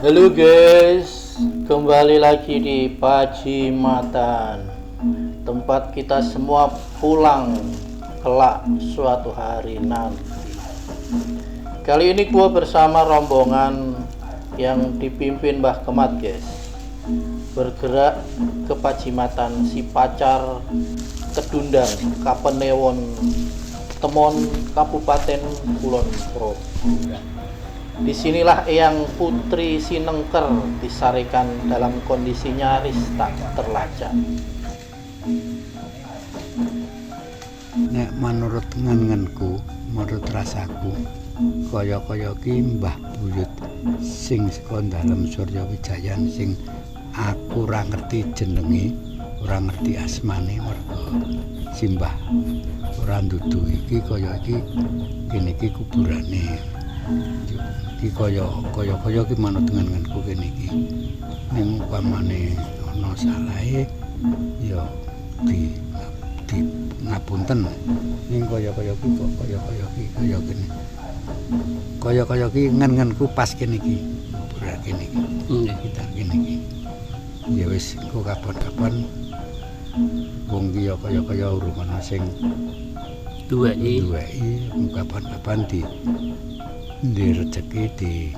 Halo guys, kembali lagi di Pajimatan, tempat kita semua pulang kelak suatu hari nanti. Kali ini gua bersama rombongan yang dipimpin Mbah Kemat guys, bergerak ke Pajimatan si Pacar Kedundang, Kapanewon Temon, Kabupaten Kulon Progo. Disinilah Eyang Putri Sinengker disarikan dalam kondisi nyaris tak terlacak. Nek menurut ngenku, menurut rasaku, kaya-kaya ki Mbah Buyut sing saka dalem Surya Wijayan sing aku ora ngerti jenenge, ora ngerti asmane mergo simbah ora ndudu iki kaya iki kene iki kuburane. Iki kaya ki manut ngenku kene iki. Ning upamane ana salahe ya di ngapunten. Ning kaya-kaya ki kok kaya kene. Kaya ki ngenku pas kene iki. Kuburan kene iki. Nggih, kita kene iki. Ya wis engko kapan-kapan wong ki ya kaya urungan sing duweki kapan-kapan di rezeki di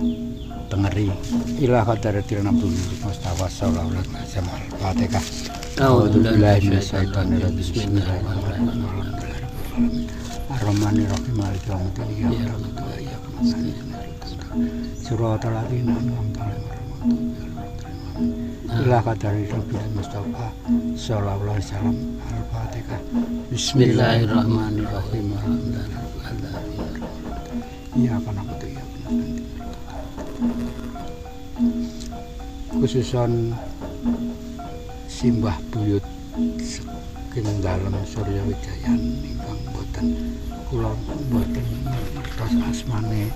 tengeri ila qadaratil nabul mustafa sallallahu alaihi wasallam al-fatihah. A'udzubillahi minasyaitonir rajim. Bismillahirrahmanirrahim. Ar-Rahmanir-Rahim. Maliki yaumiddin. Iyyaka na'budu wa iyyaka nasta'in. Shiratal ladzina an'amta 'alaihim ila qadaratil mustafa sallallahu alaihi wasallam al-fatihah. Bismillahirrahmanirrahim. Iya kan aku tuh ya khususon simbah buyut saking dalem Surya Wijayan ingkang boten kula boten ngertos asmane.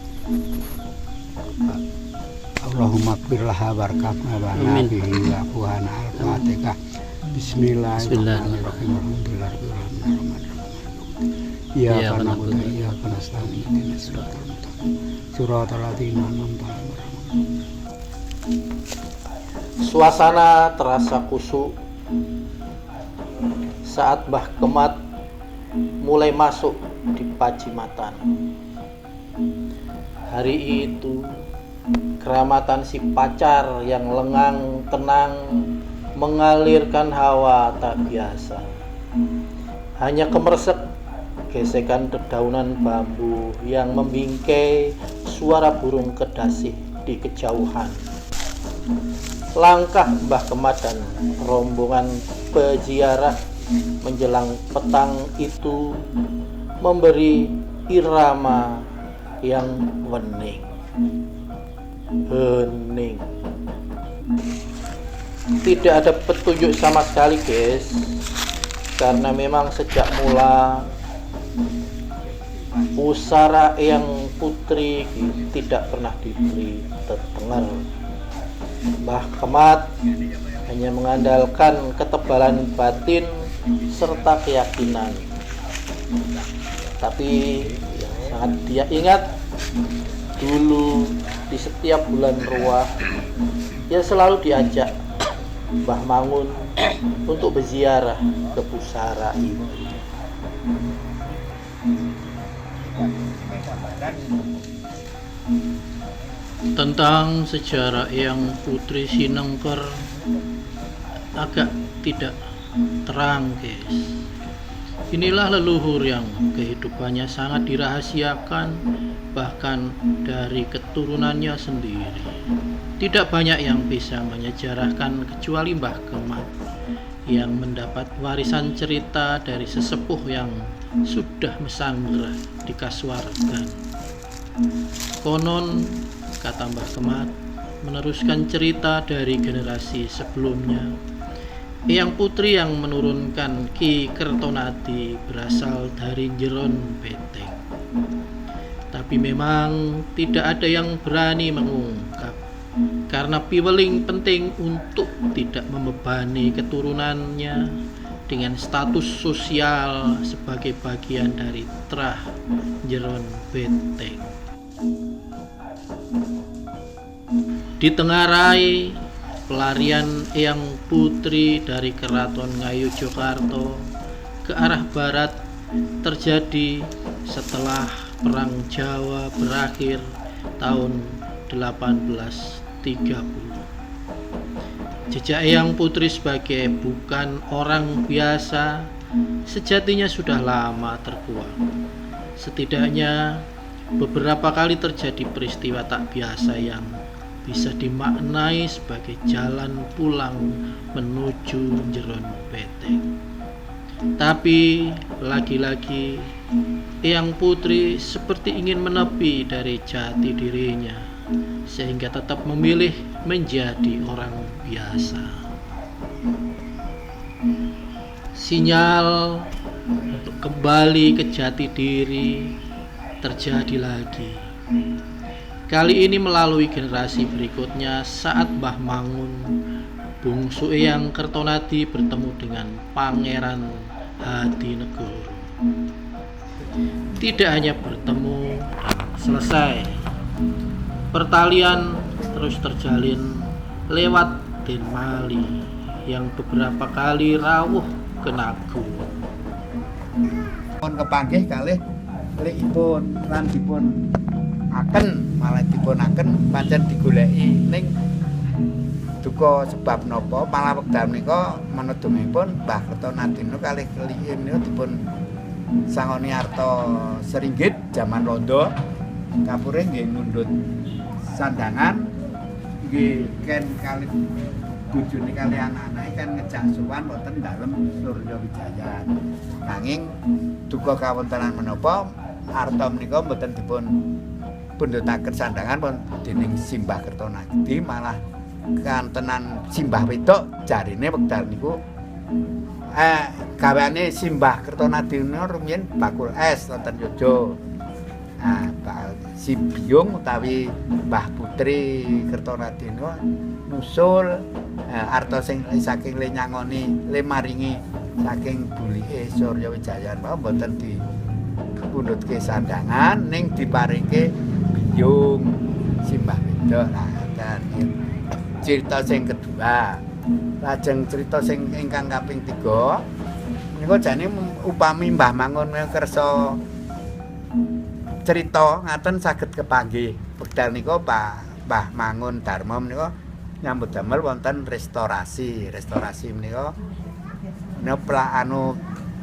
Allahumma qfirlah warhamna wa nabihi wa fuhana al-fatihah. Bismillahirrahmanirrahim. Iya kan aku tuh ya kan asmane Suratul ladzina an'amta 'alaihim. Suasana terasa kusuk saat Mbah Kemat mulai masuk di Pajimatan. Hari itu keramatan si Pacar yang lengang tenang mengalirkan hawa tak biasa. Hanya kemersek gesekan dedaunan bambu yang membingkai, suara burung kedasih di kejauhan. Langkah Mbah Kemat dan rombongan peziarah menjelang petang itu memberi irama yang hening. Tidak ada petunjuk sama sekali guys, karena memang sejak mula pusara Eyang Putri tidak pernah diberi terdengar. Mbah Kemat hanya mengandalkan ketebalan batin serta keyakinan. Tapi yang sangat dia ingat dulu di setiap bulan Ruah dia selalu diajak Mbah Mangun untuk berziarah ke pusara itu. Tentang sejarah Eyang Putri Sinengker agak tidak terang guys. Inilah leluhur yang kehidupannya sangat dirahasiakan bahkan dari keturunannya sendiri. Tidak banyak yang bisa menyejarahkan kecuali Mbah Kemat yang mendapat warisan cerita dari sesepuh yang sudah mesanggah di kasuargan. Konon kata Mbah Kemat meneruskan cerita dari generasi sebelumnya. Eyang Putri yang menurunkan Ki Kertonadi berasal dari Jeron Beteng. Tapi memang tidak ada yang berani mengungkap karena piweling penting untuk tidak membebani keturunannya dengan status sosial sebagai bagian dari Trah Jeron Beteng. Ditengarai pelarian Eyang Putri dari Keraton Ngayogyakarta ke arah barat terjadi setelah Perang Jawa berakhir tahun 1830. Jejak Eyang Putri sebagai bukan orang biasa sejatinya sudah lama terkuak. Setidaknya beberapa kali terjadi peristiwa tak biasa yang bisa dimaknai sebagai jalan pulang menuju Jeron Beteng. Tapi lagi-lagi Eyang Putri seperti ingin menepi dari jati dirinya, sehingga tetap memilih menjadi orang biasa. Sinyal untuk kembali ke jati diri terjadi lagi. Kali ini melalui generasi berikutnya saat Mbah Mangun, bungsu Eyang Kertonadi bertemu dengan Pangeran Hadinegoro. Tidak hanya bertemu dan selesai, pertalian terus terjalin lewat Denmali yang beberapa kali rawuh ke Nagu. Pun kepanggih kalih likipun lan dipun aken, malah dipun aken pancen digoleki ning duka sebab napa malah wekdal menika menedungipun Mbah Kertonadi kalih kelike menika dipun sangoni arta seringgit jaman Londo kapure nggih ngundut sandangan nggih ken kalih bojone kali anak-anake kan ngejak sowan wonten dalem Surya Wijaya. Nanging duka kawontenan menapa arta menika mboten dipun pundhutaken sandangan pun dening Simbah Kertonadi, malah kantenan Simbah wedok jarine wekdal niku gaweane Simbah Kertonadi niku rumiyin bakul es wonten Yojo. Si Biung utawi Mbah Putri Kertonadi niku nusul arta sing saking le nyangoni le maringi saking bulike Surya Wijaya mboten dipundhutke sandangan ning diparingke Biung Simbah wedok. Dan cerita sing kedua, lajeng cerita sing ingkang kaping 3 niku jane upami Mbah Mangun kersa cerita ngaten saged kepanggih. Wekdal niku Mbah Mangun Darma menika nyambut damel wonten restorasi menika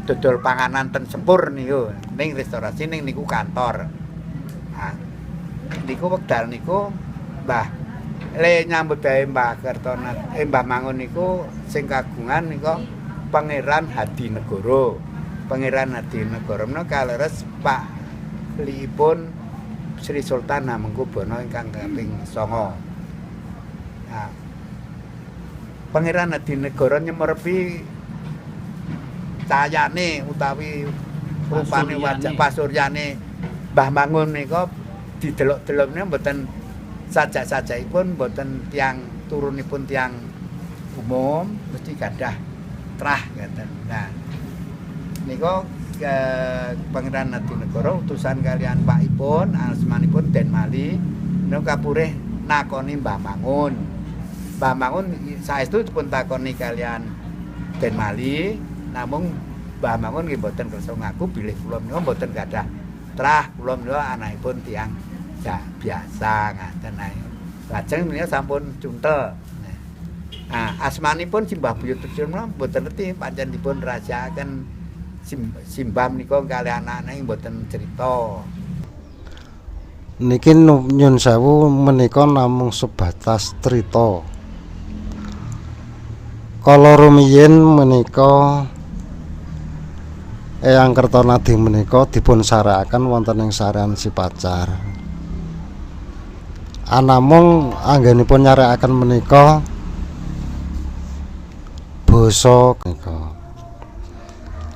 dodol panganan ten sepur niku ning restorasi ning niku kantor. Niku wekdal niku Mbah le nyambut gawe Mbah Kertonadi Mbah Mangun niku sing kagungan niku Pangeran Hadinegoro. Pangeran Hadinegoro menika kaleres Pak liipun Sri Sultan Hamengkubuwana ingkang kaping 9. Pangeran Hadinegoro nyemerepi cahayane utawi rupane wajah pasuryane Mbah Mangun nika didelok-delokne mboten sajak-sajakipun mboten tiyang turunipun tiyang umum mesti gadah trah ngaten. Nah nika Pangeran Hadinegoro utusan kalian pakipun asmanipun Denmali niku kapurih nakoni Mbah Mangun. Mbah Mangun saestu dipun takoni kalian Denmali, namung Mbah Mangun nggih mboten kersa ngaku bilih kula menika mboten gadah trah, kula menika anakipun tiyang biasa ngaten ae. Lajeng menika sampun cuntel. Asmanipun Simbah Buyut Trisno mboten ngerti pancen dipun rahasiaken Simbah menika kalih anak-anak mboten cerita. Niki nyun sewu menika namung sebatas cerita. Kala rumiyin menika Eyang Kertonadi menika dipun sarekaken wonten ing sarean Sipacar. Anamung anggenipun nyarekaken menika basa menika.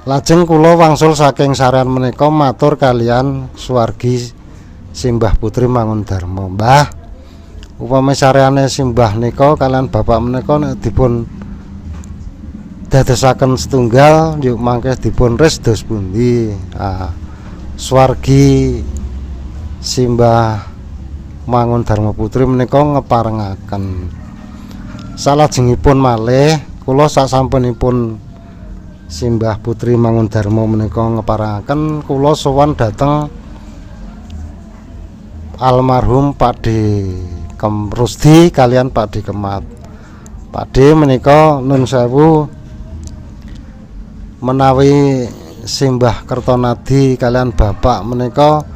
Lajeng kula wangsul saking sarean menika matur kalian suwargi Simbah Putri Mangun Darma. Mbah, upami sareane Simbah nika kalian bapak menika dipun dadosaken setunggal yuk mangke dipun res dos pundi. Suwargi Simbah Mangundarma Putri menika ngeparengaken. Salajengipun malih kula sasampunipun Simbah Putri Mangundarma menika ngeparengaken, kula sowan dhateng almarhum Pakde Rusdi kalian Pakde Kemat. Pakde menika nun sewu menawi Simbah Kertonadi kalian bapak menika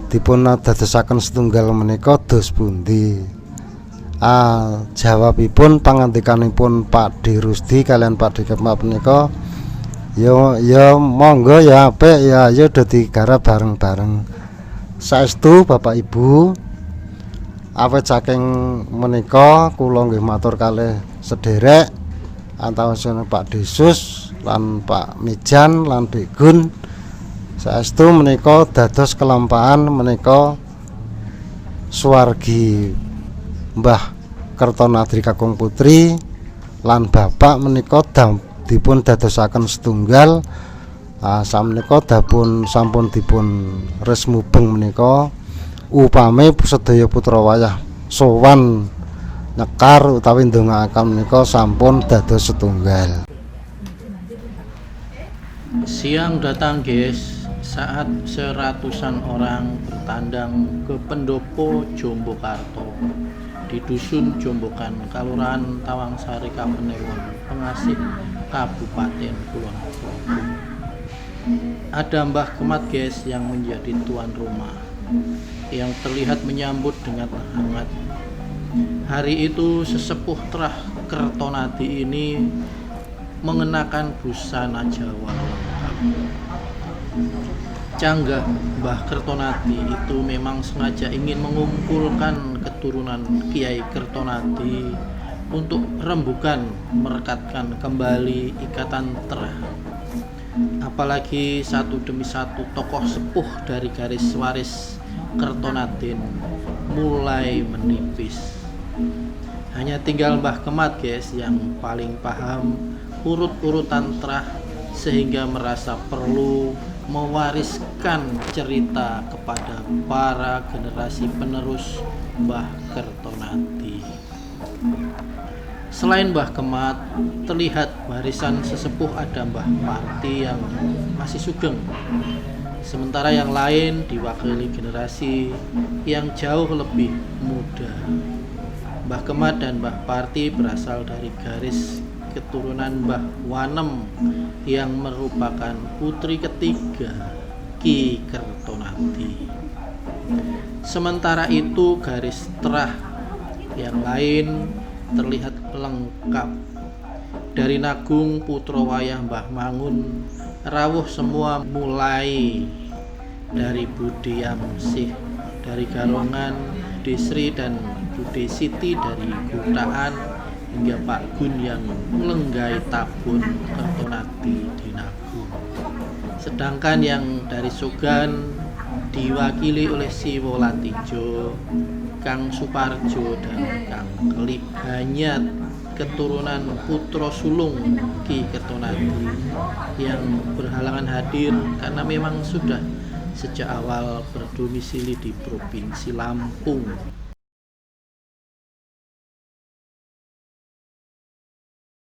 dipun dadosaken setunggal menika dos pundi? Jawabipun pangandikanipun Pakde Rusdi kalian Pakde Kemat menika ya monggo ya apik ya ayo dadi garap bareng-bareng. Saestu Bapak Ibu, awit saking menika kula nggih matur kalih sederek antawisipun Pak Desus lan Pak Mijan lan Begun. Saestu menika dados kelampahan menika suwargi Mbah Kertonadi kakung putri lan Bapak menika dipun dadosaken setunggal. Sameneika sampun dipun resmubeng menika upami sedaya putra wayah sowan nyekar utawi ndongaaken menika sampun dados setunggal. Siang datang guys, saat seratusan orang bertandang ke pendopo Jombokarto di dusun Jombokan, Kalurahan Tawangsari, Kapanewon, Pengasih, Kabupaten Kulon Progo. Ada Mbah Kemat guys yang menjadi tuan rumah, yang terlihat menyambut dengan hangat. Hari itu sesepuh Trah Kertonadi ini mengenakan busana Jawa lengkap. Canggah Mbah Kertonadi itu memang sengaja ingin mengumpulkan keturunan Kiai Kertonadi untuk rembukan merekatkan kembali ikatan Trah. Apalagi satu demi satu tokoh sepuh dari garis waris Kertonadin mulai menipis. Hanya tinggal Mbah Kemat guys yang paling paham urut-urutan Trah, sehingga merasa perlu mewariskan cerita kepada para generasi penerus Mbah Kertonadi. Selain Mbah Kemat, terlihat warisan sesepuh ada Mbah Parti yang masih sugeng. Sementara yang lain diwakili generasi yang jauh lebih muda. Mbah Kemat dan Mbah Parti berasal dari garis keturunan Mbah Wanem yang merupakan putri ketiga Ki Kertonadi. Sementara itu garis Trah yang lain terlihat lengkap. Dari Nagung putra wayah Mbah Mangun rawuh semua, mulai dari Bude Yamsih dari Garongan, Desri dan Bude Siti dari Gutaan, hingga Pak Gun yang melenggai tabun Kertonadi di Nagung. Sedangkan yang dari Sogan diwakili oleh Siwo Latijo, Kang Suparjo dan Kang Kelip, hanya keturunan putra sulung Ki Kertonadi yang berhalangan hadir karena memang sudah sejak awal berdomisili di Provinsi Lampung.